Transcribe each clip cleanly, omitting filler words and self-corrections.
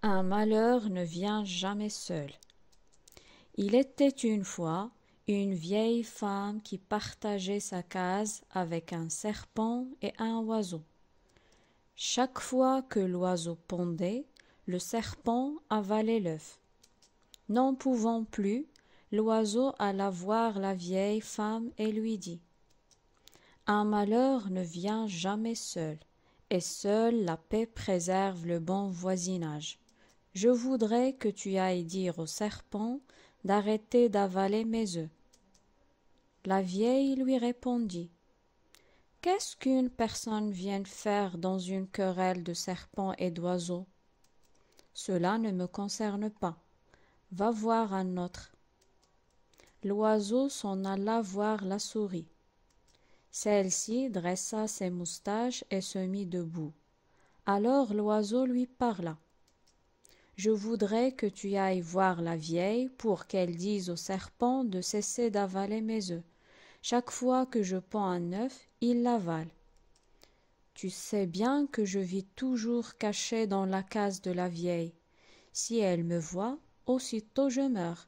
Un malheur ne vient jamais seul. Il était une fois une vieille femme qui partageait sa case avec un serpent et un oiseau. Chaque fois que l'oiseau pondait, le serpent avalait l'œuf. N'en pouvant plus, l'oiseau alla voir la vieille femme et lui dit: Un malheur ne vient jamais seul, et seule la paix préserve le bon voisinage. Je voudrais que tu ailles dire au serpent d'arrêter d'avaler mes œufs. La vieille lui répondit: Qu'est-ce qu'une personne vient faire dans une querelle de serpents et d'oiseaux? Cela ne me concerne pas. Va voir un autre. L'oiseau s'en alla voir la souris. Celle-ci dressa ses moustaches et se mit debout. Alors l'oiseau lui parla. Je voudrais que tu ailles voir la vieille pour qu'elle dise au serpent de cesser d'avaler mes œufs. Chaque fois que je ponds un œuf, il l'avale. Tu sais bien que je vis toujours caché dans la case de la vieille. Si elle me voit, aussitôt je meurs.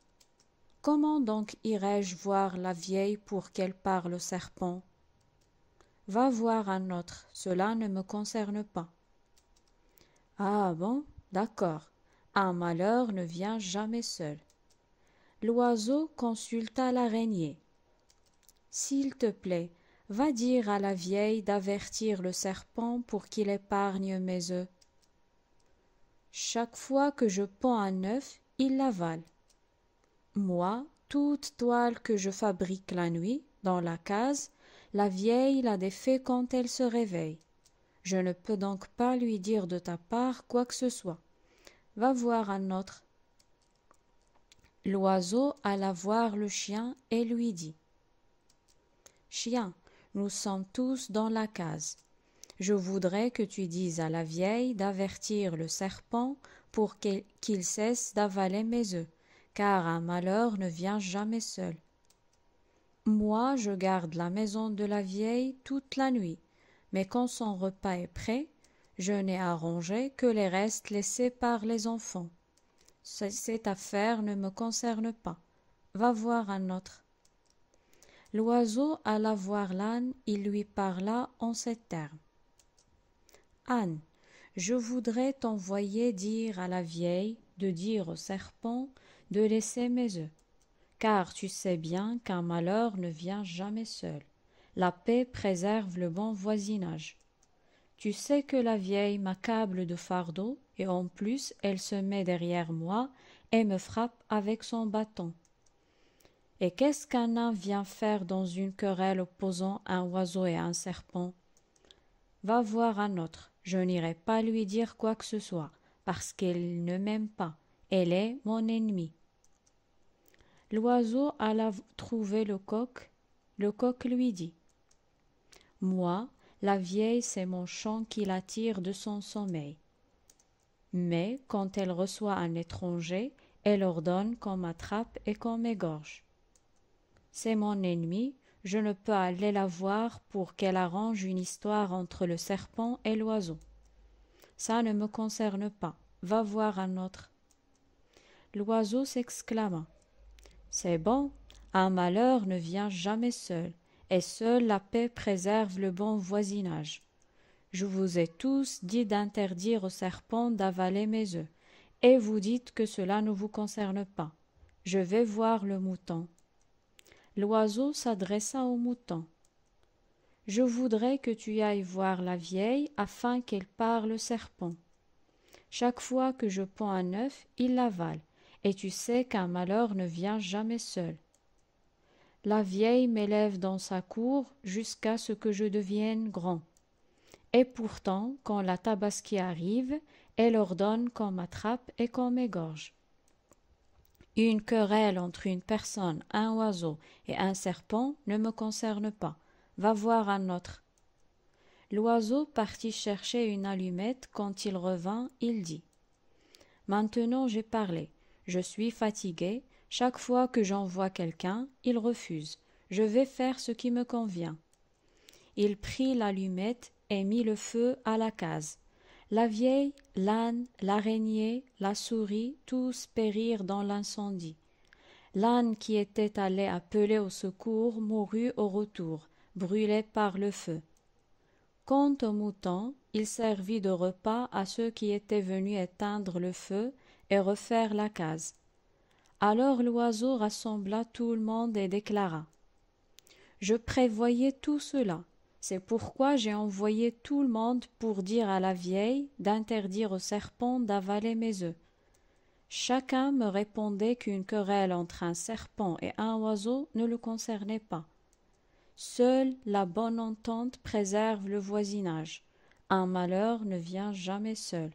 Comment donc irai-je voir la vieille pour qu'elle parle au serpent? Va voir un autre, cela ne me concerne pas. Ah bon, d'accord. Un malheur ne vient jamais seul. L'oiseau consulta l'araignée. S'il te plaît, va dire à la vieille d'avertir le serpent pour qu'il épargne mes œufs. Chaque fois que je ponds un œuf, il l'avale. Moi, toute toile que je fabrique la nuit, dans la case, la vieille la défait quand elle se réveille. Je ne peux donc pas lui dire de ta part quoi que ce soit. Va voir un autre. L'oiseau alla voir le chien et lui dit: Chien, nous sommes tous dans la case. Je voudrais que tu dises à la vieille d'avertir le serpent pour qu'il cesse d'avaler mes œufs, car un malheur ne vient jamais seul. Moi, je garde la maison de la vieille toute la nuit, mais quand son repas est prêt, je n'ai à ranger que les restes laissés par les enfants. Cette affaire ne me concerne pas. Va voir un autre. L'oiseau alla voir l'âne, il lui parla en ces termes. Âne, je voudrais t'envoyer dire à la vieille de dire au serpent de laisser mes œufs, car tu sais bien qu'un malheur ne vient jamais seul. La paix préserve le bon voisinage. Tu sais que la vieille m'accable de fardeau, et en plus elle se met derrière moi et me frappe avec son bâton. Et qu'est-ce qu'un nain vient faire dans une querelle opposant un oiseau et un serpent? Va voir un autre. Je n'irai pas lui dire quoi que ce soit, parce qu'elle ne m'aime pas. Elle est mon ennemie. L'oiseau alla trouver le coq. Le coq lui dit: Moi, la vieille, c'est mon chant qui l'attire de son sommeil. Mais quand elle reçoit un étranger, elle ordonne qu'on m'attrape et qu'on m'égorge. C'est mon ennemie, je ne peux aller la voir pour qu'elle arrange une histoire entre le serpent et l'oiseau. Ça ne me concerne pas, va voir un autre. L'oiseau s'exclama: C'est bon, un malheur ne vient jamais seul, et seule la paix préserve le bon voisinage. Je vous ai tous dit d'interdire au serpent d'avaler mes œufs, et vous dites que cela ne vous concerne pas. Je vais voir le mouton. L'oiseau s'adressa au mouton. Je voudrais que tu ailles voir la vieille afin qu'elle parle au serpent. Chaque fois que je ponds un œuf, il l'avale, et tu sais qu'un malheur ne vient jamais seul. La vieille m'élève dans sa cour jusqu'à ce que je devienne grand. Et pourtant, quand la tabaski arrive, elle ordonne qu'on m'attrape et qu'on m'égorge. Une querelle entre une personne, un oiseau et un serpent ne me concerne pas. Va voir un autre. L'oiseau partit chercher une allumette. Quand il revint, il dit: Maintenant j'ai parlé. Je suis fatigué. Chaque fois que j'envoie quelqu'un, il refuse. Je vais faire ce qui me convient. Il prit l'allumette et mit le feu à la case. La vieille, l'âne, l'araignée, la souris, tous périrent dans l'incendie. L'âne qui était allé appeler au secours mourut au retour, brûlé par le feu. Quant au mouton, il servit de repas à ceux qui étaient venus éteindre le feu et refaire la case. Alors l'oiseau rassembla tout le monde et déclara: Je prévoyais tout cela. C'est pourquoi j'ai envoyé tout le monde pour dire à la vieille d'interdire au serpent d'avaler mes œufs. Chacun me répondait qu'une querelle entre un serpent et un oiseau ne le concernait pas. Seule la bonne entente préserve le voisinage. Un malheur ne vient jamais seul.